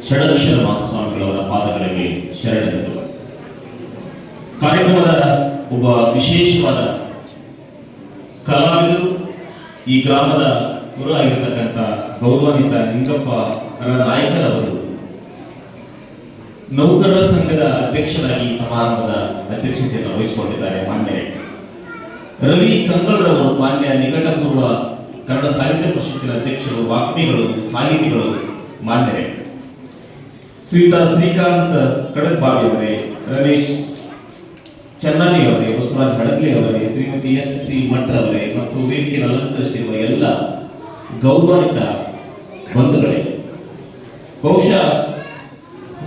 ಷಡಕ್ಷರ ಮಹಾಸ್ವಾಮಿಗಳವರ ಪಾದಗಳಿಗೆ ಶರಣೆಂದು ಕಾರ್ಯಕ್ರಮದ ಒಬ್ಬ ವಿಶೇಷವಾದ ಕಲಾವಿದರು, ಈ ಗ್ರಾಮದ ಆಗಿರತಕ್ಕಂಥ ಗೌರವಾನ್ವಿತ ನಿಂಗಪ್ಪ ನಾಯಕರವರು ನೌಕರರ ಸಂಘದ ಅಧ್ಯಕ್ಷರಾಗಿ ಸಮಾರಂಭದ ಅಧ್ಯಕ್ಷತೆಯನ್ನು ವಹಿಸಿಕೊಂಡಿದ್ದಾರೆ. ಮಾನ್ಯ ರವಿ ಕಂಗಲ್ರವರು, ಮಾನ್ಯ ನಿಕಟಪೂರ್ವ ಕನ್ನಡ ಸಾಹಿತ್ಯ ಪರಿಷತ್ತಿನ ಅಧ್ಯಕ್ಷರು, ವಾಗ್ಮಿಗಳು, ಸಾಹಿತಿಗಳು, ಮಾನ್ಯರೇ, ಶ್ರೀಯುತ ಶ್ರೀಕಾಂತ್ ಕಡಕ್ಬಾವಿ ಅವರೇ, ರಮೇಶ್ ಚನ್ನಾನಿ ಅವರೇ, ಬಸವರಾಜ್ ಹಡಗ್ಲಿ ಅವರೇ, ಶ್ರೀಮತಿ ಎಸ್.ಸಿ. ಮಠ ಅವರೇ ಮತ್ತು ವೇದಿಕೆಯನ್ನು ಅಲಂಕರಿಸಿರುವ ಎಲ್ಲ ಗೌರವಾನ್ವಿತ ಬಂಧುಗಳೇ, ಬಹುಶಃ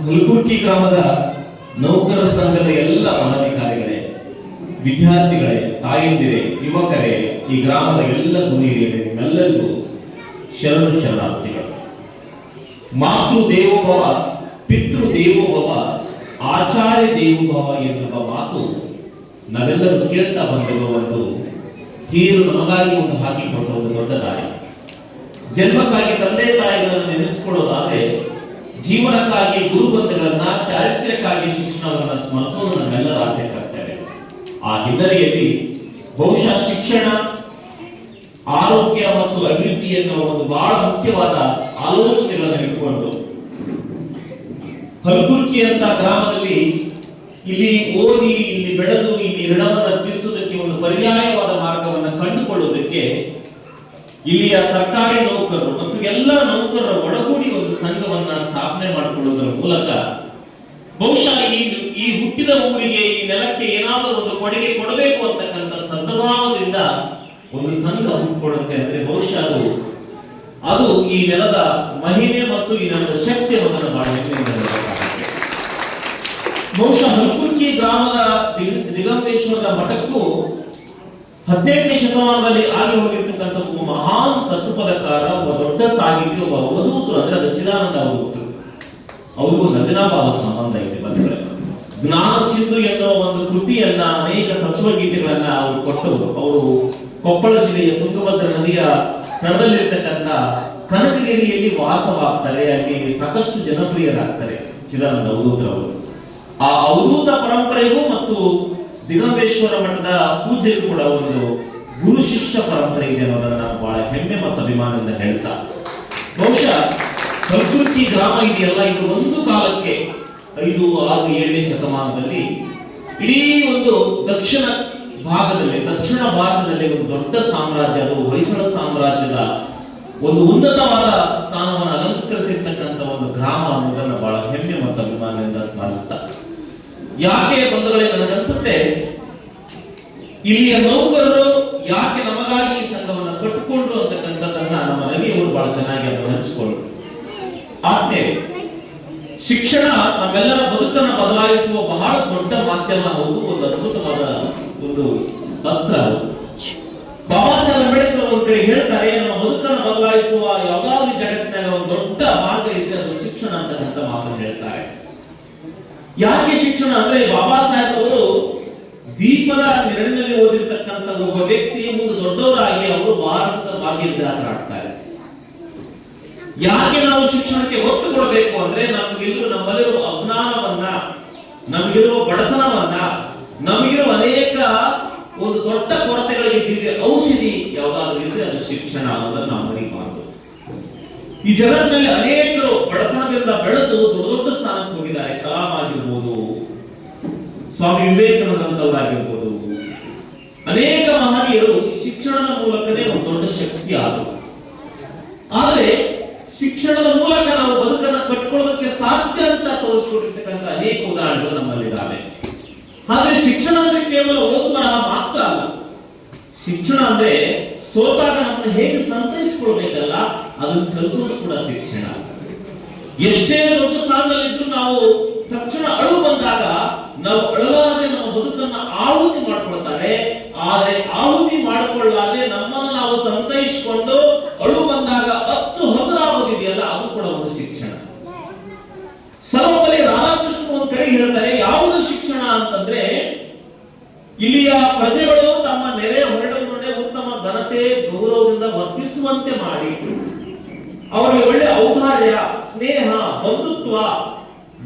ಹುಲ್ಗುರ್ಕಿ ಗ್ರಾಮದ ನೌಕರರ ಸಂಘದ ಎಲ್ಲ ಪದಾಧಿಕಾರಿಗಳೇ, ವಿದ್ಯಾರ್ಥಿಗಳೇ, ತಾಯಂದಿರೇ, ಯುವಕರೇ, ಈ ಗ್ರಾಮದ ಎಲ್ಲ ಗುರಿಹಿರಿಯರೇ, ನಿಮ್ಮೆಲ್ಲರಿಗೂ ಶರಣಾರ್ಥಿಗಳು. ಮಾತೃ ದೇವೋಭವ, ಪಿತೃ ದೇವೋಭವ, ಆಚಾರ್ಯ ದೇವೋಭವ ಎನ್ನುವ ಮಾತು ನಾವೆಲ್ಲರೂ ಕೇಳ್ತಾ ಬಂದಿರುವ ಒಂದು ಹಿರಿಯರು ನಮಗಾಗಿ ಒಂದು ಹಾಕಿಕೊಟ್ಟ ಒಂದು ದೊಡ್ಡ ದಾರಿ. ಜನ್ಮಕ್ಕಾಗಿ ತಂದೆ ತಾಯಿಗಳನ್ನು ನೆನೆಸಿಕೊಳ್ಳೋದಾದ್ರೆ, ಜೀವನಕ್ಕಾಗಿ ಗುರುಬಂಧುಗಳನ್ನ, ಚಾರಿತ್ರ್ಯಕ್ಕಾಗಿ ಶಿಕ್ಷಣವನ್ನ ಸ್ಮರಿಸೋದು ನಮ್ಮೆಲ್ಲರ ಆದ್ಯ ಕರ್ತವ್ಯ. ಆ ಹಿನ್ನೆಲೆಯಲ್ಲಿ ಬಹುಶಃ ಶಿಕ್ಷಣ, ಆರೋಗ್ಯ ಮತ್ತು ಅಭಿವೃದ್ಧಿ ಎನ್ನುವ ಒಂದು ಬಹಳ ಮುಖ್ಯವಾದ ಆಲೋಚನೆಗಳನ್ನು ಇಟ್ಟುಕೊಂಡು ಹಲ್ಗುರ್ಕಿ ಅಂತ ಗ್ರಾಮದಲ್ಲಿ ಇಲ್ಲಿ ಓದಿ, ಇಲ್ಲಿ ಬೆಳೆದು, ಇಲ್ಲಿ ಋಣವನ್ನು ತೀರಿಸುವುದಕ್ಕೆ ಒಂದು ಪರ್ಯಾಯವಾದ ಮಾರ್ಗವನ್ನು ಕಂಡುಕೊಳ್ಳುವುದಕ್ಕೆ ಇಲ್ಲಿಯ ಸರ್ಕಾರಿ ನೌಕರರು ಮತ್ತು ಎಲ್ಲ ನೌಕರರ ಒಳಗೂಡಿ ಒಂದು ಸಂಘವನ್ನ ಸ್ಥಾಪನೆ ಮಾಡಿಕೊಳ್ಳುವುದರ ಮೂಲಕ ಬಹುಶಃ ಈ ಹುಟ್ಟಿದ ಊರಿಗೆ, ಈ ನೆಲಕ್ಕೆ ಏನಾದರೂ ಒಂದು ಕೊಡುಗೆ ಕೊಡಬೇಕು ಅಂತಕ್ಕಂಥ ಸದ್ಭಾವದಿಂದ ಒಂದು ಸಂಘ ಹುಟ್ಟಿಕೊಳ್ಳುತ್ತೆ ಅಂದ್ರೆ ಬಹುಶಃ ಅದು ಈ ನೆಲದ ಮಹಿಮೆ ಮತ್ತು ಈ ನೆಲದ ಶಕ್ತಿಯನ್ನು ಬಹಳ ಬಹುಶಃ ಹಲ್ಗುರ್ಕಿ ಗ್ರಾಮದ ದಿಗಂಬೇಶ್ವರ ಮಠಕ್ಕೂ 18ನೇ ಶತಮಾನದಲ್ಲಿ ಆಗಿ ಹೋಗಿರ್ತಕ್ಕಂಥ ಒಬ್ಬ ಮಹಾನ್ ತತ್ವಪದಕಾರ, ಒಬ್ಬ ದೊಡ್ಡ ಸಾಹಿತಿ, ಒಬ್ಬ ಅವಧೂತರು ಅಂದ್ರೆ ಅದು ಚಿದಾನಂದ ಅವಧೂತರು. ಅವ್ರಿಗೂ ನವೀನಾಭಾವ ಸಂಬಂಧ ಇದೆ. ಬಂದ್ರೆ ಜ್ಞಾನ ಸಿಂಧು ಎನ್ನುವ ಒಂದು ಕೃತಿಯನ್ನ, ಅನೇಕ ತತ್ವಗೀತೆಗಳನ್ನ ಅವರು ಕೊಟ್ಟವರು. ಅವರು ಕೊಪ್ಪಳ ಜಿಲ್ಲೆಯ ತುಂಗಭದ್ರಾ ನದಿಯ ತಡದಲ್ಲಿರ್ತಕ್ಕಂಥ ಕನಕಗಿರಿಯಲ್ಲಿ ವಾಸವಾಗ್ತಾರೆ. ಅಲ್ಲಿ ಸಾಕಷ್ಟು ಜನಪ್ರಿಯರಾಗ್ತಾರೆ ಚಿದಾನಂದ ಅವಧೂತರವರು. ಆ ಅವಧೂತ ಪರಂಪರೆಗೂ ಮತ್ತು ದಿಗಂಬೇಶ್ವರ ಮಠದ ಪೂಜ್ಯರು ಕೂಡ ಒಂದು ಗುರು ಶಿಷ್ಯ ಪರಂಪರೆ ಇದೆ ಅನ್ನೋದನ್ನ ನಾವು ಬಹಳ ಹೆಮ್ಮೆ ಮತ್ತು ಅಭಿಮಾನದಿಂದ ಹೇಳ್ತಾ, ಬಹುಶಃ ಹಲ್ಗುರ್ಕಿ ಗ್ರಾಮ ಇದೆಯಲ್ಲ, ಇದು ಒಂದು ಕಾಲಕ್ಕೆ 5, 6, 7ನೇ ಶತಮಾನದಲ್ಲಿ ಇಡೀ ಒಂದು ದಕ್ಷಿಣ ಭಾರತದಲ್ಲಿ ಒಂದು ದೊಡ್ಡ ಸಾಮ್ರಾಜ್ಯ, ಅದು ಹೊಯ್ಸಳ ಸಾಮ್ರಾಜ್ಯದ ಒಂದು ಉನ್ನತವಾದ ಸ್ಥಾನವನ್ನು ಅಲಂಕರಿಸಿರ್ತಕ್ಕಂಥ ಒಂದು ಗ್ರಾಮ ಅನ್ನೋದನ್ನ ಬಹಳ ಹೆಮ್ಮೆ ಮತ್ತು ಅಭಿಮಾನದಿಂದ ಸ್ಮರಿಸ್ತಾ, ಯಾಕೆ ಬಂಧುಗಳೇ ನನಗನ್ಸುತ್ತೆ ಇಲ್ಲಿಯ ನೌಕರರು ಯಾಕೆ ನಮಗಾಗಿ ಈ ಸಂಘವನ್ನು ಕಟ್ಟಿಕೊಂಡ್ರು ಅಂತಕ್ಕಂಥದ್ದನ್ನ ನಮ್ಮ ರವಿಯವರು ಬಹಳ ಚೆನ್ನಾಗಿ ಅದನ್ನು ಹಂಚಿಕೊಂಡ್ರು. ಆದ್ಮೇಲೆ ಶಿಕ್ಷಣ ನಮ್ಮೆಲ್ಲರ ಬದುಕನ್ನು ಬದಲಾಯಿಸುವ ಬಹಳ ದೊಡ್ಡ ಮಾಧ್ಯಮ ಹೌದು, ಒಂದು ಅದ್ಭುತವಾದ ಒಂದು ಅಸ್ತ್ರ. ಬಾಬಾ ಸಾಹೇಬ್ ಅಂಬೇಡ್ಕರ್ ಒಂದ್ ಕಡೆ ಹೇಳ್ತಾರೆ, ನಮ್ಮ ಬದುಕನ್ನು ಬದಲಾಯಿಸುವ ಯಾವುದಾದ್ರೂ ಜಗತ್ತಿನಾಗ ಒಂದು ದೊಡ್ಡ ಮಾರ್ಗ ಇದ್ರೆ ಅದು ಶಿಕ್ಷಣ ಅಂತಕ್ಕಂಥ ಮಾತನ್ನು ಹೇಳ್ತಾರೆ. ಯಾಕೆ ಶಿಕ್ಷಣ ಅಂದ್ರೆ, ಬಾಬಾ ಸಾಹೇಬ್ ಅವರು ದೀಪದ ನೆರಳಿನಲ್ಲಿ ಓದಿರ್ತಕ್ಕಂಥ ಒಬ್ಬ ವ್ಯಕ್ತಿ ಮುಂದೆ ದೊಡ್ಡವರಾಗಿ ಅವರು ಭಾರತದ ಭಾಗ್ಯ ವಿಧಾತರಾಗ್ತಾರೆ. ಯಾಕೆ ನಾವು ಶಿಕ್ಷಣಕ್ಕೆ ಒತ್ತು ಕೊಡಬೇಕು ಅಂದ್ರೆ, ನಮ್ಮಲ್ಲಿರುವ ಅಜ್ಞಾನವನ್ನ, ನಮಗಿರುವ ಬಡತನವನ್ನ, ನಮಗಿರುವ ಅನೇಕ ಒಂದು ದೊಡ್ಡ ಕೊರತೆಗಳಿಗೆ ದಿವ್ಯ ಔಷಧಿ ಯಾವುದಾದ್ರೂ ಇದ್ರೆ ಅದು ಶಿಕ್ಷಣ ಅನ್ನೋದನ್ನ ನಾವು ಮರಿಬಾರದು. ಈ ಜಗತ್ತಿನಲ್ಲಿ ಅನೇಕರು ಬಡತನದಿಂದ ಬೆಳೆದು ದೊಡ್ಡ ದೊಡ್ಡ ಸ್ಥಾನಕ್ಕೆ ಹೋಗಿದ್ದಾರೆ. ಕಲಾಂ ಆಗಿರ್ಬೋದು, ಸ್ವಾಮಿ ವಿವೇಕಾನಂದವರಾಗಿರ್ಬೋದು, ಅನೇಕ ಮಹನೀಯರು ಶಿಕ್ಷಣದ ಮೂಲಕನೇ ಒಂದು ದೊಡ್ಡ ಶಕ್ತಿ ಆದರು. ಆದರೆ ಶಿಕ್ಷಣದ ಮೂಲಕ ನಾವು ಬದುಕನ್ನು ಕಟ್ಕೊಳ್ಳೋದಕ್ಕೆ ಸಾಧ್ಯ ಅಂತ ತೋರಿಸಿಕೊಟ್ಟಿರ್ತಕ್ಕಂಥ ಅನೇಕ ಉದಾಹರಣೆಗಳು ನಮ್ಮಲ್ಲಿದ್ದಾವೆ. ಆದ್ರೆ ಶಿಕ್ಷಣ ಅಂದ್ರೆ ಕೇವಲ ಓದು ಬರಹ ಮಾತ್ರ ಅಲ್ಲ. ಶಿಕ್ಷಣ ಅಂದ್ರೆ ಸೋತಾಗ ನಮ್ಮನ್ನು ಹೇಗೆ ಸಂತೈಸಿಕೊಳ್ಬೇಕಲ್ಲ, ಅದನ್ನು ಕಲಿಸೋದು ಕೂಡ ಶಿಕ್ಷಣ. ಎಷ್ಟೇ ದೊಡ್ಡ ಸ್ಥಾನದಲ್ಲಿದ್ರು ನಾವು ತಕ್ಷಣ ಅಳು ಬಂದಾಗ ನಾವು ಅಳಲಾದೆ ನಮ್ಮ ಬದುಕನ್ನ ಆಹುತಿ ಮಾಡ್ಕೊಳ್ತಾರೆ. ಆದ್ರೆ ಆಹುತಿ ಮಾಡಿಕೊಳ್ಳಾದೆ ನಮ್ಮನ್ನು ನಾವು ಸಂತೈಸಿಕೊಂಡು ಅಳು ಬಂದಾಗ ಹಗುರಾಗೋದಿದೆಯಲ್ಲ, ಅದು ಕೂಡ ಒಂದು ಶಿಕ್ಷಣ. ಸರ್ವಪಲ್ಲಿ ರಾಧಾಕೃಷ್ಣ ಒಂದ್ ಕಡೆ ಹೇಳ್ತಾರೆ, ಯಾವುದು ಶಿಕ್ಷಣ ಅಂತಂದ್ರೆ, ಇಲ್ಲಿಯ ಪ್ರಜೆಗಳು ತಮ್ಮ ನೆರೆ ಹೊರಡವರೊಡನೆ ಉತ್ತಮ ಘನತೆ ಗೌರವದಿಂದ ವರ್ತಿಸುವಂತೆ ಮಾಡಿ, ಅವರಿಗೆ ಒಳ್ಳೆ ಔದಾರ್ಯ, ಸ್ನೇಹ, ಬಂಧುತ್ವ,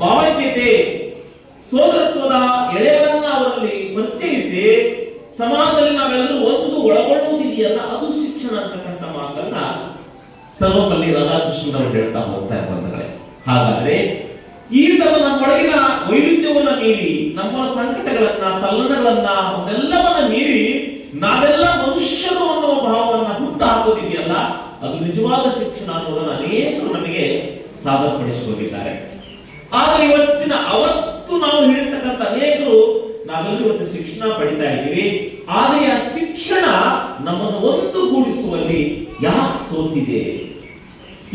ಭಾವೈಕ್ಯತೆ, ಸೋದರತ್ವದ ಎಳೆಗಳನ್ನ ಅವರಲ್ಲಿ ಪರಿಚಯಿಸಿ ಸಮಾಜದಲ್ಲಿ ನಾವೆಲ್ಲರೂ ಒಂದು ಒಳಗೊಳ್ಳುವುದಿದೆಯಲ್ಲ, ಅದು ಶಿಕ್ಷಣ ಅಂತಕ್ಕಂಥ ಮಾತನ್ನ ಸರ್ವಪಲ್ಲಿ ರಾಧಾಕೃಷ್ಣನ್ ಅವರು ಹೇಳ್ತಾ ಹೋಗ್ತಾ ಇದ್ದಾರೆ. ಹಾಗಾದ್ರೆ ಈ ತರದ ನಮ್ಮೊಳಗಿನ ವೈರುಧ್ಯವನ್ನ ಮೀರಿ, ನಮ್ಮ ಸಂಕಟಗಳನ್ನ, ತಲ್ಲಣಗಳನ್ನ ಅವನ್ನೆಲ್ಲವನ್ನ ಮೀರಿ ನಾವೆಲ್ಲ ಮನುಷ್ಯರು ಅನ್ನುವ ಭಾವವನ್ನ ಹುಟ್ಟು ಹಾಕೋದಿದೆಯಲ್ಲ, ಅದು ನಿಜವಾದ ಶಿಕ್ಷಣ ಅನ್ನೋದನ್ನ ಅನೇಕರು ನಮಗೆ ಸಾದರಪಡಿಸಿ ಹೋಗಿದ್ದಾರೆ. ಆದರೆ ಅವತ್ತು ನಾವು ಹೇಳಿರ್ತಕ್ಕಂಥ ಅನೇಕರು ನಾವೆಲ್ಲರೂ ಇವತ್ತು ಶಿಕ್ಷಣ ಪಡಿತಾ ಇದ್ದೀವಿ. ಆದರೆ ಆ ಶಿಕ್ಷಣ ನಮ್ಮನ್ನು ಒಂದುಗೂಡಿಸುವಲ್ಲಿ ಯಾಕೆ ಸೋತಿದೆ?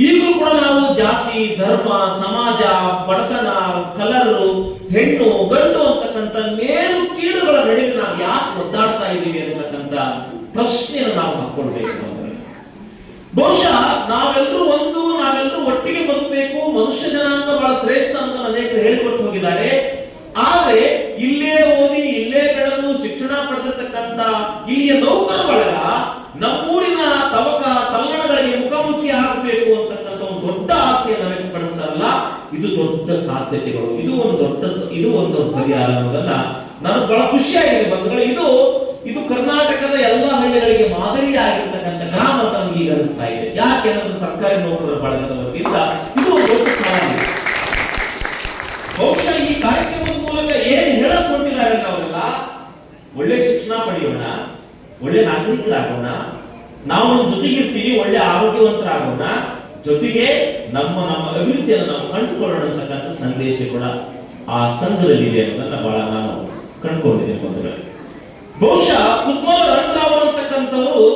ಈಗಲೂ ಕೂಡ ನಾವು ಜಾತಿ, ಧರ್ಮ, ಸಮಾಜ, ಬಡತನ, ಕಲರು, ಹೆಣ್ಣು, ಗಂಡು ಅಂತಕ್ಕಂಥ ಮೇಲು ಕೀಳುಗಳ ನಡುವೆ ನಾವು ಯಾಕೆ ಒದ್ದಾಡ್ತಾ ಇದ್ದೀವಿ ಅಂತಕ್ಕಂಥ ಪ್ರಶ್ನೆಯನ್ನು ನಾವು ಹಾಕೊಳ್ಬೇಕು. ಬಹುಶಃ ನಾವೆಲ್ಲರೂ ಒಟ್ಟಿಗೆ ಬದುಕಬೇಕು, ಮನುಷ್ಯ ಜನಾಂಗ ಬಹಳ ಶ್ರೇಷ್ಠ ಅಂತ ಅನೇಕರು ಹೇಳಿಕೊಟ್ಟು ಹೋಗಿದ್ದಾರೆ. ಆದ್ರೆ ಇಲ್ಲೇ ಓದಿ, ಇಲ್ಲೇ ಬೆಳೆದು ಶಿಕ್ಷಣ ಪಡೆದಿರ್ತಕ್ಕಂಥ ಇಲ್ಲಿಯ ನೌಕರ ಬಳಗ ನಮ್ಮೂರಿನ ತವಕ ತಲ್ಲಣಗಳಿಗೆ ಮುಖಾಮುಖಿ ಆಗಬೇಕು ಅಂತಕ್ಕಂಥ ಒಂದು ದೊಡ್ಡ ಆಸೆಯನ್ನು ವ್ಯಕ್ತಪಡಿಸ್ತಾರಲ್ಲ, ಇದು ದೊಡ್ಡ ಸಾಧ್ಯತೆಗಳು, ಇದು ಒಂದು ಪರಿಹಾರ ಅನ್ನೋದನ್ನ ನಾನು ಬಹಳ ಖುಷಿಯಾಗಿದೆ ಬಂಧುಗಳು. ಇದು ಕರ್ನಾಟಕದ ಎಲ್ಲಾ ಹಳ್ಳಿಗಳಿಗೆ ಮಾದರಿಯಾಗಿರ್ತಕ್ಕಂಥ ಗ್ರಾಮ ಅಂತ ನಮಗೆ ಈಗ ಅನಿಸ್ತಾ ಇದೆ. ಯಾಕೆಂದ್ರೆ ಸರ್ಕಾರಿ ನೌಕರರ ಬಳಗದ ವತಿಯಿಂದ ಇದು ಒಂದು ದೊಡ್ಡ ಸವಾಲು. ಬಹುಶಃ ಈ ಕಾರ್ಯಕ್ರಮದ ಮೂಲಕ ಏನು ಹೇಳಕ್ ಹೊಂಟಿದ್ದಾರೆ ನಾವೆಲ್ಲ, ಒಳ್ಳೆ ಶಿಕ್ಷಣ ಪಡೆಯೋಣ, ಒಳ್ಳೆ ನಾಗರಿಕರಾಗೋಣ, ನಾವು ನಮ್ಮ ಜೊತೆಗಿರ್ತೀವಿ, ಒಳ್ಳೆ ಆರೋಗ್ಯವಂತರಾಗೋಣ, ಜೊತೆಗೆ ನಮ್ಮ ಅಭಿವೃದ್ಧಿಯನ್ನು ನಾವು ಕಂಡುಕೊಳ್ಳೋಣ ಅಂತಕ್ಕಂಥ ಸಂದೇಶ ಕೂಡ ಆ ಸಂಘದಲ್ಲಿದೆ ಅನ್ನೋದನ್ನ ಬಹಳ ನಾನು ಕಂಡುಕೊಂಡಿದ್ದೇನೆ ಬಂಧುಗಳೇ. ಬಹುಶಃ ಕುದ್ಮಲ ರಂಗರಾವ್ ಅಂತಕ್ಕಂಥವರು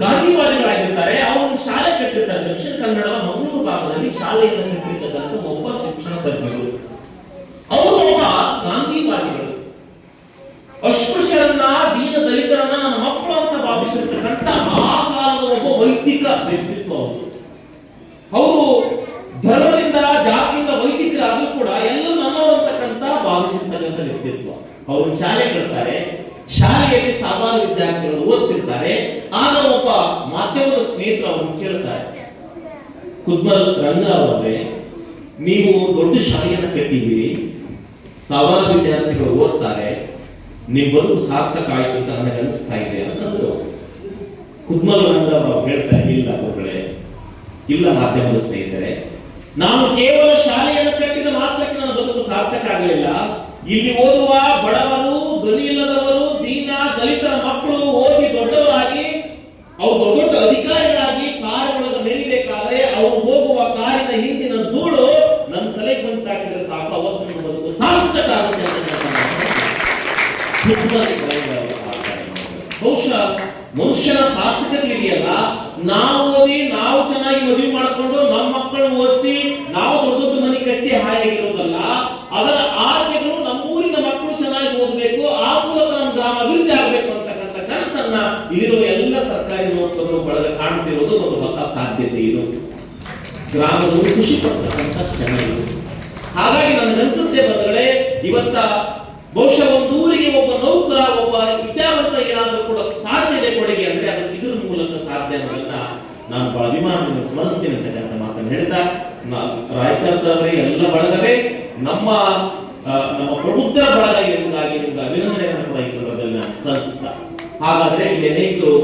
ಗಾಂಧಿವಾದಿಗಳಾಗಿರ್ತಾರೆ. ಅವರು ಶಾಲೆ ಕಟ್ಟಿರ್ತಾರೆ. ದಕ್ಷಿಣ ಕನ್ನಡದ ಮಂಗಳೂರು ಭಾಗದಲ್ಲಿ ಶಾಲೆಯನ್ನು ಕಟ್ಟಿರ್ತಕ್ಕಂಥ ಒಬ್ಬ ಶಿಕ್ಷಣ ತಜ್ಞರು. ಅವರು ಒಬ್ಬ ಗಾಂಧಿವಾದಿಗಳು. ಅಸ್ಪೃಶ್ಯರನ್ನ, ದೀನ ದಲಿತರನ್ನ ನನ್ನ ಮಕ್ಕಳನ್ನ ಭಾವಿಸಿರ್ತಕ್ಕಂಥ ಆ ಕಾಲದ ಒಬ್ಬ ವೈದಿಕ ವ್ಯಕ್ತಿತ್ವ ಅವರು ಧರ್ಮದಿಂದ, ಜಾತಿಯಿಂದ ವೈದಿಕರಾದ್ರೂ ಕೂಡ ಎಲ್ಲರೂ ನನ್ನವರು ಅಂತಕ್ಕಂಥ ಭಾವಿಸಿರ್ತಕ್ಕಂಥ ವ್ಯಕ್ತಿತ್ವ. ಅವರು ಶಾಲೆ ಕಟ್ತಾರೆ. ಶಾಲೆಯಲ್ಲಿ ಸಾಧಾರಣ ವಿದ್ಯಾರ್ಥಿಗಳು ಓದ್ತಿರ್ತಾರೆ. ಆಗ ಒಬ್ಬ ಮಾಧ್ಯಮದ ಸ್ನೇಹಿತರು ಅವರನ್ನು ಕೇಳ್ತಾರೆ, ಕುದ್ಮಲ್ ರಂಗರಾವ್ ಅವರೇ, ನೀವು ದೊಡ್ಡ ಶಾಲೆಯನ್ನು ಕಟ್ಟಿದ್ದೀರಿ, ಸಾವಿರಾರು ವಿದ್ಯಾರ್ಥಿಗಳು ಓದ್ತಾರೆ, ನಿಮ್ಮ ಬದುಕು ಸಾರ್ಥಕ ಆಯ್ತು ಅಂತ ನನಗೆ ಅನಿಸ್ತಾ ಇದೆ ಅಂತಂದ್ರು. ಕುದ್ಮಲ್ ರಂಗರಾವ್ ಅವರು ಹೇಳ್ತಾರೆ, ಇಲ್ಲ ಮಕ್ಕಳೇ, ಇಲ್ಲ ಮಾಧ್ಯಮದ ಸ್ನೇಹಿತರೆ, ನಾನು ಕೇವಲ ಶಾಲೆಯನ್ನು ಕಟ್ಟಿದ ಮಾತ್ರಕ್ಕೆ ನನ್ನ ಬದುಕು ಸಾರ್ಥಕ ಆಗಲಿಲ್ಲ. ಇಲ್ಲಿ ಓದುವ ಬಡವರು, ಧ್ವನಿಯಿಲ್ಲದವರು, ದೀನ ದಲಿತರ ಮಕ್ಕಳು ಓದಿ ದೊಡ್ಡವರಾಗಿ ಅವರು ದೊಡ್ಡ ಅಧಿಕಾರಿಗಳಾಗಿ ಕಾರುಗಳ ಮೆರಿಬೇಕಾದ್ರೆ ಅವರು ಹೋಗುವ ಕಾರಿನ ಹಿಂದಿನ ಧೂಳು ನನ್ನ ತಲೆಗೆ ಬಂತಾಕಿದ್ರೆ ಸಾಕು, ಅವತ್ತು ನನ್ನ ಬದುಕು ಸಾರ್ಥಕ ಆಗುತ್ತೆ ಅಂತ. ಬಹುಶಃ ಮನುಷ್ಯನ ಸಾರ್ಥಕತೆ ಇದೆಯಲ್ಲ, ನಾವು ಓದಿ, ನಾವು ಚೆನ್ನಾಗಿ ಮದುವೆ ಮಾಡಿಕೊಂಡು ನಮ್ಮ ಮಕ್ಕಳನ್ನು ಓದಿಸಿ ನಾವು ದೊಡ್ಡ ದೊಡ್ಡ ಮನೆ ಕಟ್ಟಿ ಹಾಯಾಗಿರುವುದಲ್ಲ, ಅದರ ಆಚೆಗಳು ನಮ್ಮೂರಿನ ಮಕ್ಕಳು ಚೆನ್ನಾಗಿ ಓದಬೇಕು, ಆ ಮೂಲಕ ನಮ್ಮ ಗ್ರಾಮ ಅಭಿವೃದ್ಧಿ ಆಗಬೇಕು ಅಂತಕ್ಕಂಥ ಕನಸನ್ನ ಇಲ್ಲಿರುವ ಎಲ್ಲ ಸರ್ಕಾರಿ ನೌಕರರು ಬಳಗ ಕಾಣುತ್ತಿರುವುದು ಒಂದು ಹೊಸ ಸಾಧ್ಯತೆ. ಇದು ಗ್ರಾಮದವರು ಖುಷಿ ಪಡ್ತಕ್ಕಂಥ ಚೆನ್ನಾಗಿದೆ. ಹಾಗಾಗಿ ನನಗನ್ಸುತ್ತೆ ಬಂಧುಗಳೇ, ಇವತ್ತ ಬಹುಶಃ ಒಂದು ಊರಿಗೆ ಒಬ್ಬ ನೌಕರ, ಒಬ್ಬ ವಿದ್ಯಾವಂತ ಏನಾದರೂ ಕೂಡ ಸಾಧ್ಯತೆ ಕೊಡುಗೆ ಅಂದ್ರೆ ಅದು ಇದ್ರ ಮೂಲಕ ಸಾಧ್ಯ ಅನ್ನೋದನ್ನ ನಾನು ಬಹಳ ಅಭಿಮಾನದಿಂದ ಸ್ಮರಿಸ್ತೀನಿ ಅಂತಕ್ಕಂಥ ಮಾತನ್ನು ಹೇಳ್ತಾ, ರಾಯಕರ್ ಸರ್ ಎಲ್ಲ ಬಳಗವೇ ನಮ್ಮ ಪ್ರಬುದ್ಧರ ಬಳಗ ಎಂಬುದಾಗಿ ನಿಮ್ಗೆ ಅಭಿನಂದನೆಗಳನ್ನು ಕೂಡ ಈ ಸಂದರ್ಭದಲ್ಲಿ ನಾನು ಸಲ್ಲಿಸ್ತಾ. ಹಾಗಾದ್ರೆ ಇಲ್ಲಿ ಅನೇಕರು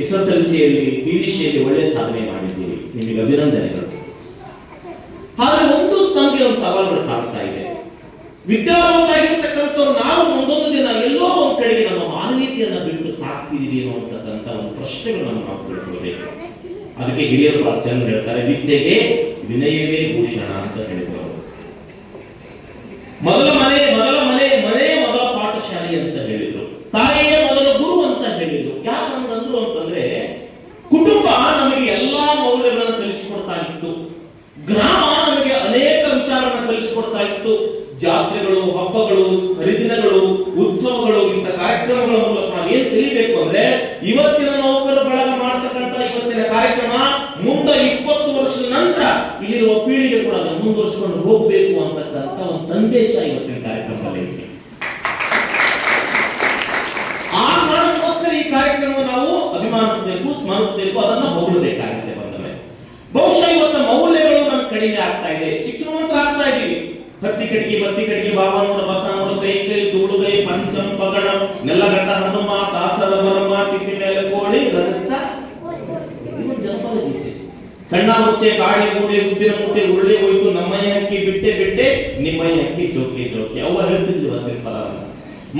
SSLCಯಲ್ಲಿ, PVCಯಲ್ಲಿ ಒಳ್ಳೆ ಸಾಧನೆ ಮಾಡಿದ್ದೀರಿ, ನಿಮಗೆ ಅಭಿನಂದನೆಗಳು. ಆದ್ರೆ ನಮಗೆ ಒಂದು ಸವಾಲುಗಳು ಕಾಡ್ತಾ ಇದೆ. ವಿದ್ಯಾವಂತರಾಗಿರ್ತಕ್ಕಂಥವ್ರು ನಾವು ಒಂದೊಂದು ದಿನ ಎಲ್ಲೋ ಒಂದ್ ಕಡೆಗೆ ನಮ್ಮ ಮಾನವೀಯತೆಯನ್ನ ಬಿಟ್ಟು ಸಾಕ್ತಿದೀವಿ ಅನ್ನುವಂತಕ್ಕಂಥ ಒಂದು ಪ್ರಶ್ನೆಗಳನ್ನು ನಾವು ತಿಳ್ಕೊಳ್ಬೇಕು. ಅದಕ್ಕೆ ಹಿರಿಯರು ಬಹಳ ಚೆಂದ ಹೇಳ್ತಾರೆ, ವಿದ್ಯೆಗೆ ವಿನಯವೇ ಭೂಷಣ ಅಂತ ಹೇಳಿದ್ರು. ಮೊದಲ ಮನೆ ಮೊದಲ ಪಾಠಶಾಲೆ ಅಂತ ಹೇಳಿದ್ರು. ತಾಯಿಯೇ ಮೊದಲ ಗುರು ಅಂತ ಹೇಳಿದ್ರು. ಯಾಕಂತಂದ್ರು ಅಂತಂದ್ರೆ ಕುಟುಂಬ ನಮಗೆ ಎಲ್ಲಾ ಮೌಲ್ಯಗಳನ್ನು ಕಲಿಸಿಕೊಡ್ತಾ ಇತ್ತು. ಗ್ರಾಮ ನಮಗೆ ಅನೇಕ ವಿಚಾರಗಳನ್ನು ಕಲಿಸಿಕೊಡ್ತಾ ಇತ್ತು. ಜಾತ್ರೆಗಳು, ಹಬ್ಬಗಳು, ಹರಿದಿನಗಳು, ಉತ್ಸವಗಳು, ಇಂಥ ಕಾರ್ಯಕ್ರಮಗಳ ಮೂಲಕ ನಾವು ಏನ್ ತಿಳಿಬೇಕು ಅಂದ್ರೆ ಇವತ್ತಿನ ನೌಕರ ಬಳಗ ಮಾಡ್ತಕ್ಕಂಥ ಇವತ್ತಿನ ಕಾರ್ಯಕ್ರಮ ಮುಂದೆ 20 ವರ್ಷದ ನಂತರ ಇಲ್ಲಿರುವ ಪೀಳಿಗೆ ಕೂಡ ಅದನ್ನು ಮುಂದುವರಿಸಿಕೊಂಡು ಹೋಗಬೇಕು ಅಂತಕ್ಕಂಥ ಒಂದು ಸಂದೇಶ ಇವತ್ತಿನ ಕಾರ್ಯಕ್ರಮದಲ್ಲಿ ಇದೆ. ಆ ಕಾರಣಕ್ಕೋಸ್ಕರ ಈ ಕಾರ್ಯಕ್ರಮ ನಾವು ಅಭಿಮಾನಿಸಬೇಕು, ಸ್ಮರಿಸಬೇಕು, ಅದನ್ನ ಹೊಗಳಬೇಕಾಗುತ್ತೆ ಬಂದರೆ. ಬಹುಶಃ ಇವತ್ತು ಮೌಲ್ಯಗಳು ನಮ್ಮ ಕಡಿಮೆ ಆಗ್ತಾ ಇದೆ, ಶಿಕ್ಷಣವಂತರಾಗ್ತಾ ಇದೀವಿ. ಹತ್ತಿ ಕಟ್ಟಿಗೆ ಬತ್ತಿ ಕಟ್ಟಿಗೆ ಬಾಬಾ ನೋಡ ಬಸ ನೋಡ ಕೈ ಕೈ ತೂಡುಗೈ ಪಂಚಂ ಪಗಡ ನೆಲ್ಲಗಟ್ಟ ಹನುಮ ದಾಸರ ಬರಮ ತಿಪ್ಪಿ ಮೇಲೆ ಕೋಳಿ ರಜತ ಇದು ಜನಪದ ಗೀತೆ. ಕಣ್ಣ ಮುಚ್ಚೆ ಕಾಡಿ ಮೂಡಿ ಉದ್ದಿನ ಮುಟ್ಟೆ ಉರುಳಿ ಹೋಯ್ತು ನಮ್ಮಯ್ಯ ಅಕ್ಕಿ ಬಿಟ್ಟೆ ಬಿಟ್ಟೆ ನಿಮ್ಮಯ್ಯ ಅಕ್ಕಿ ಜೋಕೆ ಜೋಕೆ ಅವ್ವ ಹೇಳ್ತಿದ್ವಿ ಅದರ ಪದವನ್ನ.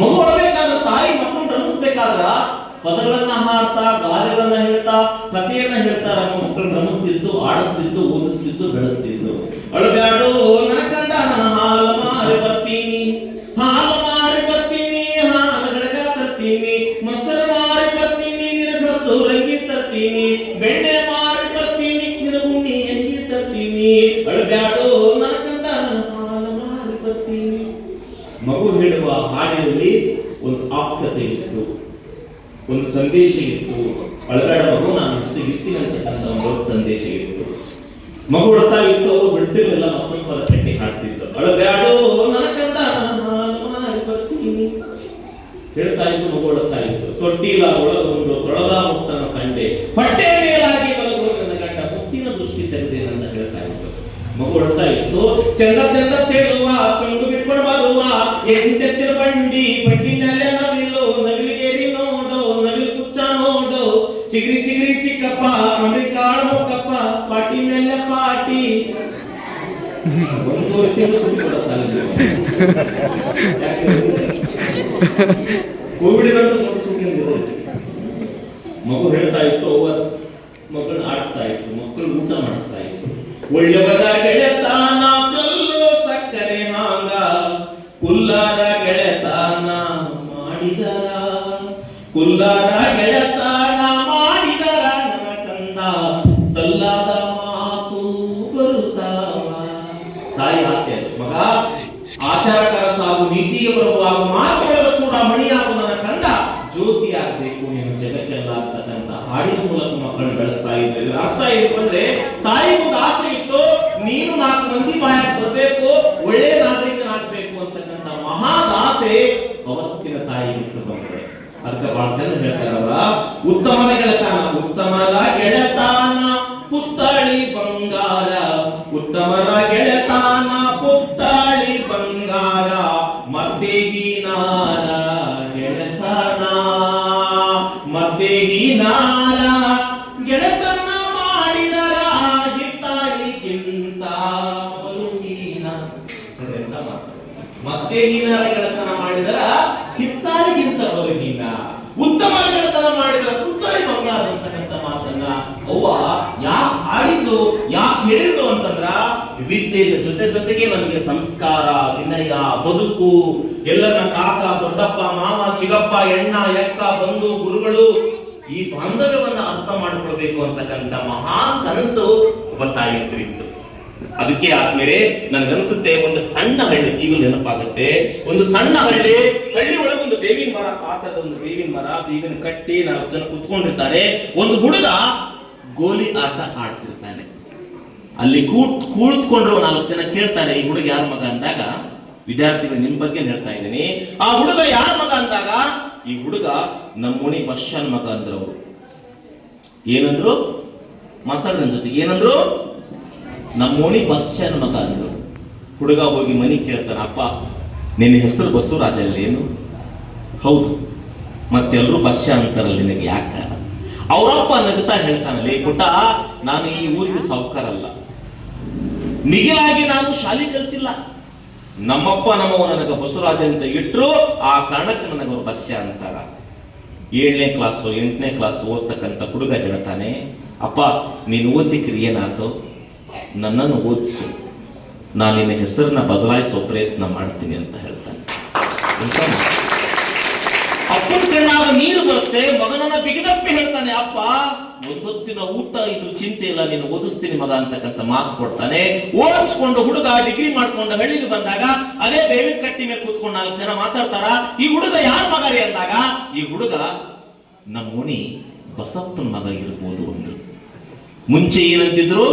ಮಗು ಹೊರಬೇಕಾದ್ರೆ ತಾಯಿ ಮಕ್ಕಳನ್ನ ರಮಿಸ್ಬೇಕಾದ್ರ ಪದಗಳನ್ನ ಹಾಡ್ತಾ ಗಾದೆಗಳನ್ನ ಹೇಳ್ತಾ ಕಥೆಯನ್ನ ಹೇಳ್ತಾ ನಮ್ಮ ಮಕ್ಕಳನ್ನ ರಮಿಸ್ತಿದ್ದು, ಆಡಿಸ್ತಿದ್ದು, ಓದಿಸ್ತಿದ್ದು, ಬೆಳೆಸ್ತಿದ್ದು. ಅಳಬ್ಯಾಡು ನನ್ನ ಕಂದ ನನ್ನ ಹಾಲ ಮಾರಿ ಬರ್ತೀನಿ, ಹಾಲ ಮಾರಿ ಬರ್ತೀನಿ, ಹಾಲ ಗಡಗ ತರ್ತೀನಿ, ಮೊಸರು ಮಾರಿ ಬರ್ತೀನಿ, ನಿನಗ ಸೂರಂಗಿ ತರ್ತೀನಿ, ಬೆಣ್ಣೆ ಮಾರಿ ಬರ್ತೀನಿ, ನಿನಗ ಉಣ್ಣಿ ಅಂಗಿ ತರ್ತೀನಿ. ಅಳಬ್ಯಾಡು ನನ್ನ ಕಂದ ನನ್ನ ಹಾಲ ಮಾರಿ ಬರ್ತೀನಿ. ಮಗು ಹೇಳುವ ಹಾಡಿನಲ್ಲಿ ಒಂದು ಆಪ್ತತೆ ಇತ್ತು, ಒಂದು ಸಂದೇಶ ಇತ್ತು. ಅಳಗಾಡ ಮಗು ನಾನು ಜೊತೆ ಇರ್ತೀನಿ ಅಂತಕ್ಕಂಥ ಒಂದು ಸಂದೇಶ ಇತ್ತು. ಮಗು ಹೊಡ್ತಾ ಇತ್ತು, ಅವರು ಬಿಡ್ತಿರ್ಲಿಲ್ಲ, ಮತ್ತೊಂದು ಪದ ಕಟ್ಟಿ ಹಾಡ್ತಿದ್ರು. ಅಳಬ್ಯಾಡು ನನಕಂದ ಮಾರಿ ಬರ್ತೀನಿ ಹೇಳ್ತಾ ಇತ್ತು. ಮಗು ಹೊಡ್ತಾ ಇತ್ತು. ತೊಟ್ಟಿಲ ಒಳಗೊಂದು ತೊಳದ ಮುತ್ತನ ಕಂಡೆ, ಹೊಟ್ಟೆ ಮೇಲಾಗಿ ಬಲಗು ನನ್ನ ಗಂಡ ಮುತ್ತಿನ ದೃಷ್ಟಿ ತೆಗೆದೇನಂತ ಹೇಳ್ತಾ ಇತ್ತು. ಮಗು ಹೊಡ್ತಾ ಇತ್ತು. ಚಂದ ಚಂದ ಸೇರುವ ಚೊಂಗು ಬಿಟ್ಕೊಂಡು ಬರುವ ಎಂಟೆತ್ತಿನ ಬಂಡಿ, ಬಂಡಿನಲ್ಲೇ ನವಿಲು ನವಿಲಿಗೇರಿ ನೋಡು, ನವಿಲು ಕುಚ್ಚ ನೋಡು, ಚಿಗಿರಿ ಚಿಗಿರಿ ಚಿಕ್ಕಪ್ಪ ಅಮೆರಿಕಾಳ ಮುಕ್ಕಪ್ಪ, ಪಾಟಿ ಮೇಲೆ ಪಾಟಿ. ಒಂದು ತಿಂಗಳು ಸುದ್ದಿ ಕೋವಿಡ್ ಮಗು ಹೇಳ್ತಾ ಇತ್ತು, ಮಕ್ಕಳನ್ನ ಆಡಿಸ್ತಾ ಇತ್ತು, ಮಕ್ಕಳು ಊಟ ಮಾಡಿಸ್ತಾ ಇತ್ತು. ಒಳ್ಳೆವರ ಗೆಳೆತನ ಕಲ್ಲು ಸಕ್ಕರೆ ಹಾಂಗ, ಕುಲ್ಲಾರ ಗೆಳೆತನ ಮಾಡಿದರ, ಕುಲ್ಲಾರ ಗೆಳೆತನ ಮಾಡಿದರ ನನ್ನ ಕಂದ, ಸಲ್ಲಾದ ಮಾತು ಬರುತ್ತಾವ. ತಾಯಿ ಹಾಸ್ಯ, ಮಗ ಆಚಾರಕರ ಸಾಗು, ನೀತಿಗೆ ಬರುವಾಗ ಮಾತುಗಳ ಚೂಡ ಮಣಿಯಾಗು ನನ್ನ ಕಂದ, ಜ್ಯೋತಿ ಆಗ್ಬೇಕು ನೀನು ಜಗಕ್ಕೆಲ್ಲ ಆಗ್ತಕ್ಕಂಥ ಹಾಡಿನ ಮೂಲಕ ಮಕ್ಕಳನ್ನು ಬೆಳೆಸ್ತಾ ಇದ್ದ. ಇದು ಅರ್ಥ ಏನು ಅಂದ್ರೆ, ತಾಯಿಗೊಂದು ಆಸೆ ಇತ್ತು, ನೀನು 4 ಮಂದಿ ಬಾಯಕ್ಕೆ ಬರಬೇಕು, ಒಳ್ಳೆ ನಾಗರಿಕನಾಗಬೇಕು ಅಂತಕ್ಕಂಥ ಮಹಾದಾಸೆ ಅವತ್ತಿನ ತಾಯಿಗೆ ಬಂದ್ರೆ. ಅದಕ್ಕೆ ಬಹಳ ಚಂದ ಹೇಳ್ತಾರಲ್ಲ, ಉತ್ತಮನ ಗೆಳೆತನ, ಉತ್ತಮರ ಗೆಳೆತನ ಪುತ್ತಳಿ ಬಂಗಾರ, ಉತ್ತಮರ ಗೆಳೆತನ ಪುತ್ತಳಿ ಬಂಗಾರ, ಮತ್ತೆ ಹೀನಾರ ಗೆಳೆತನ, ಮತ್ತೆ ಹೀನಾರ ಗೆಳೆತನ ಮಾಡಿದರ ಹಿತ್ತಾಳಿಗಿಂತ ಬಲುಹೀನ. ಮತ್ತೆ ಹೀನಾರ ಗೆಳೆತನ ಮಾಡಿದರ ಹಿತ್ತಾಳಿಗಿಂತ ಬಲುಹೀನ, ಉತ್ತಮ ಗೆಳೆತನ ಮಾಡಿದರ ಪುತ್ತಳಿ ಬಂಗಾರ ಅಂತಕ್ಕಂಥ ಮಾತನ್ನ ಅವ್ವ ಯಾಕೆ ಆಡಿದ್ದು, ಯಾಕೆ ಹೇಳಿದ್ದು ಅಂತಂದ್ರ, ವಿದ್ಯೆಯ ಜೊತೆ ಜೊತೆಗೆ ನಮಗೆ ಸಂಸ್ಕಾರ, ವಿನಯ, ಬದುಕು, ಎಲ್ಲರನ್ನ ಕಾಕ, ದೊಡ್ಡಪ್ಪ, ಮಾವ, ಚಿಗಪ್ಪ, ಎಣ್ಣ, ಎಕ್ಕ, ಬಂಧು, ಗುರುಗಳು, ಈ ಬಾಂಧವ್ಯವನ್ನ ಅರ್ಥ ಮಾಡಿಕೊಳ್ಬೇಕು ಅಂತಕ್ಕಂಥ ಮಹಾನ್ ಕನಸು ಒಬ್ಬ ತಾಯಿಯಂತರಿತ್ತು. ಅದಕ್ಕೆ ಆದ್ಮೇಲೆ ನನಗನ್ಸುತ್ತೆ, ಒಂದು ಸಣ್ಣ ಹಳ್ಳಿ ಈಗಲೂ ನೆನಪಾಗುತ್ತೆ. ಒಂದು ಸಣ್ಣ ಹಳ್ಳಿ ಒಳಗೊಂದು ಬೇವಿನ ಮರ, ಆ ತರದ ಒಂದು ಬೇವಿನ ಮರ, ಬೇವಿನ ಕಟ್ಟಿ 4 ಜನ ಕುತ್ಕೊಂಡಿರ್ತಾರೆ. ಒಂದು ಹುಡುಗ ಗೋಲಿ ಆಟ ಆಡ್ತಿರ್ತಾನೆ. ಅಲ್ಲಿ ಕೂತ್ಕೊಂಡ್ರು 4 ಜನ ಕೇಳ್ತಾರೆ, ಈ ಹುಡುಗ ಯಾರ ಮಗ ಅಂದಾಗ, ವಿದ್ಯಾರ್ಥಿಗಳು ನಿಮ್ ಬಗ್ಗೆ ಹೇಳ್ತಾ ಇದ್ದೀನಿ, ಆ ಹುಡುಗ ಯಾರ ಮಗ ಅಂದಾಗ, ಈ ಹುಡುಗ ನಮ್ಮೋಣಿ ಬಶ್ಯನ್ ಮಗ ಅಂದ್ರು. ಅವರು ಏನಂದ್ರು, ಮಾತಾಡ್ರ ಜೊತೆ ಏನಂದ್ರು, ನಮ್ಮೋಣಿ ಬಶ್ಯನ್ ಮಗ ಅಂದ್ರು. ಹುಡುಗ ಹೋಗಿ ಮನಿ ಕೇಳ್ತಾನೆ, ಅಪ್ಪ ನಿನ್ನ ಹೆಸರು ಬಸವರಾಜ ಅಲ್ಲೇನು? ಹೌದು. ಮತ್ತೆಲ್ಲರೂ ಬಶ್ಯ ಅಂತಾರಲ್ಲ, ನಿನಗೆ ಯಾಕ? ಅವರಪ್ಪ ನಗುತ್ತಾ ಹೇಳ್ತಾನಲ್ಲಿ, ಪುಟ್ಟ ನಾನು ಈ ಊರಿಗೆ ಸಾವುಕಾರಲ್ಲ, ಮಿಗಿಲಾಗಿ ನಾನು ಶಾಲೆ ಕಲ್ತಿಲ್ಲ, ನಮ್ಮಪ್ಪ ನಮ್ಮವ ನನಗ ಬಸವರಾಜ ಅಂತ ಇಟ್ರು, ಆ ಕಾರಣಕ್ಕೆ ನನಗವ್ರು ಬಸ್ಯ ಅಂತಾರ. 7ನೇ ಕ್ಲಾಸು 8ನೇ ಕ್ಲಾಸ್ ಓದ್ತಕ್ಕಂಥ ಹುಡುಗ ಹೇಳ್ತಾನೆ, ಅಪ್ಪ ನೀನು ಓದ್ಲಿಕ್ಕೆ ಏನಾಯ್ತು, ನನ್ನನ್ನು ಓದಿಸು, ನಾನು ನಿನ್ನ ಹೆಸರನ್ನ ಬದಲಾಯಿಸೋ ಪ್ರಯತ್ನ ಮಾಡ್ತೀನಿ ಅಂತ ಹೇಳ್ತಾನೆ. ಅಪ್ಪನ ಕಣ್ಣಾಗ ನೀರು ಬರುತ್ತೆ, ಮಗನನ್ನ ಬಿಗಿದಪ್ಪಿ ಹೇಳ್ತಾನೆ, ಅಪ್ಪ ಒಂದೊತ್ತಿನ ಊಟ ಇದು ಚಿಂತೆ ಇಲ್ಲ, ನೀನು ಓದಿಸ್ತೀನಿ ಮಗ ಅಂತಕ್ಕಂಥ ಮಾತು ಕೊಡ್ತಾನೆ. ಓದಿಸ್ಕೊಂಡು ಹುಡುಗ ಡಿಗ್ರಿ ಮಾಡ್ಕೊಂಡು ಹಳ್ಳಿಗೆ ಬಂದಾಗ ಅದೇ ಬೇವಿನ ಕಟ್ಟಿ ಮೇಲೆ ಕೂತ್ಕೊಂಡು 4 ಜನ ಮಾತಾಡ್ತಾರ, ಈ ಹುಡುಗ ಯಾರ ಮಗ ರೀ ಅಂದಾಗ, ಈ ಹುಡುಗ ನಮ್ಮ ಮುನಿ ಬಸಪ್ಪನ ಮಗ ಇರ್ಬೋದು ಅಂದ್ರು. ಮುಂಚೆ ಏನಂತಿದ್ರು,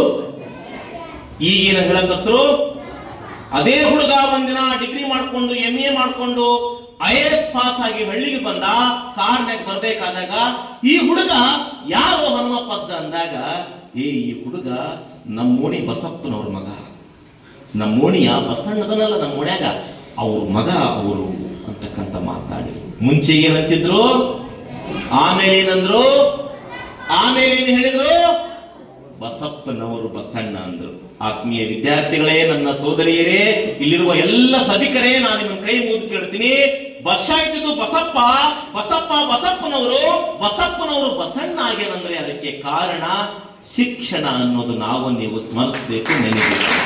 ಈಗೇನ ಹೇಳಕತ್ರು. ಅದೇ ಹುಡುಗ ಒಂದಿನ ಡಿಗ್ರಿ ಮಾಡ್ಕೊಂಡು MA ಮಾಡ್ಕೊಂಡು IAS ಪಾಸ್ ಆಗಿ ಹಳ್ಳಿಗೆ ಬಂದ. ಕಾರ್ನಾಗ ಬರ್ಬೇಕಾದಾಗ ಈ ಹುಡುಗ ಯಾರೋ ಹನುಮಪ್ಪಜ್ಜ ಅಂದಾಗ, ಈ ಹುಡುಗ ನಮ್ಮೋಣಿ ಬಸಪ್ಪನವ್ರ ಮಗ, ನಮ್ಮೋಣಿಯ ಬಸಣ್ಣದನಲ್ಲ ನಮ್ಮ ಓಣ್ಯಾಗ ಅವ್ರ ಮಗ ಅವರು ಅಂತಕ್ಕಂಥ ಮಾತಾಡಿ. ಮುಂಚೆ ಏನಂತಿದ್ರು, ಆಮೇಲೆ ಏನಂದ್ರು, ಆಮೇಲೆ ಏನ್ ಹೇಳಿದ್ರು, ಬಸಪ್ಪನವರು ಬಸಣ್ಣ ಅಂದ್ರು. ಆತ್ಮೀಯ ವಿದ್ಯಾರ್ಥಿಗಳೇ, ನನ್ನ ಸೋದರಿಯರೇ, ಇಲ್ಲಿರುವ ಎಲ್ಲ ಸಭಿಕರೇ, ನಾನು ನಿಮ್ಮನ್ನ ಕೈ ಮುಗಿದು ಕೇಳ್ತೀನಿ, ಬಸ್ಸ ಇಟ್ಟಿದ್ದು ಬಸಪ್ಪ, ಬಸಪ್ಪ ಬಸಪ್ಪನವರು, ಬಸಪ್ಪನವರು ಬಸಣ್ಣ ಆಗ್ಯಾರಂದ್ರೆ ಅದಕ್ಕೆ ಕಾರಣ ಶಿಕ್ಷಣ ಅನ್ನೋದು ನಾವು ನೀವು ಸ್ಮರಿಸಬೇಕು, ನೆನಪಿಬೇಕು.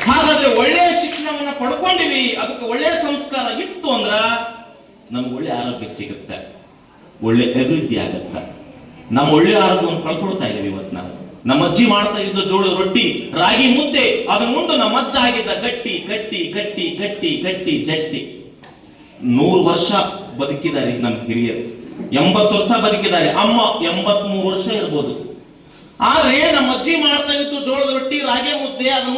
ಹಾಗಾದ್ರೆ ಒಳ್ಳೆಯ ಶಿಕ್ಷಣವನ್ನ ಪಡ್ಕೊಂಡಿವಿ, ಅದಕ್ಕೆ ಒಳ್ಳೆಯ ಸಂಸ್ಕಾರ ಇತ್ತು ಅಂದ್ರ ನಮ್ಗೆ ಒಳ್ಳೆ ಆರೋಗ್ಯ ಸಿಗುತ್ತೆ, ಒಳ್ಳೆ ಅಭಿವೃದ್ಧಿ ಆಗುತ್ತೆ. ನಮ್ಮ ಒಳ್ಳೆ ಆರೋಗ್ಯವನ್ನು ಕಳ್ಕೊಳ್ತಾ ಇದೀವಿ ಇವತ್ತು ನಾವು. ನಮ್ಮ ಅಜ್ಜಿ ಮಾಡ್ತಾ ಇದ್ದ ಜೋಳದ ರೊಟ್ಟಿ, ರಾಗಿ ಮುದ್ದೆ, ಅದ್ರ ಮುಂದೆ ನಮ್ಮ ಅಜ್ಜ ಆಗಿದ್ದ ಗಟ್ಟಿ ಗಟ್ಟಿ ಗಟ್ಟಿ ಗಟ್ಟಿ ಗಟ್ಟಿ ಜಟ್ಟಿ. 100 ವರ್ಷ ಬದುಕಿದ್ದಾರೆ ನಮ್ಮ ಹಿರಿಯರು, 80 ವರ್ಷ ಬದುಕಿದ್ದಾರೆ. ಅಮ್ಮ 83 ವರ್ಷ ಇರ್ಬೋದು. ಆದ್ರೆ ನಮ್ಮ ಅಜ್ಜಿ ಮಾಡ್ತಾ ಇದ್ದು ಜೋಳದ ರೊಟ್ಟಿ, ರಾಗಿ ಮುದ್ದೆ, ಅದನ್ನು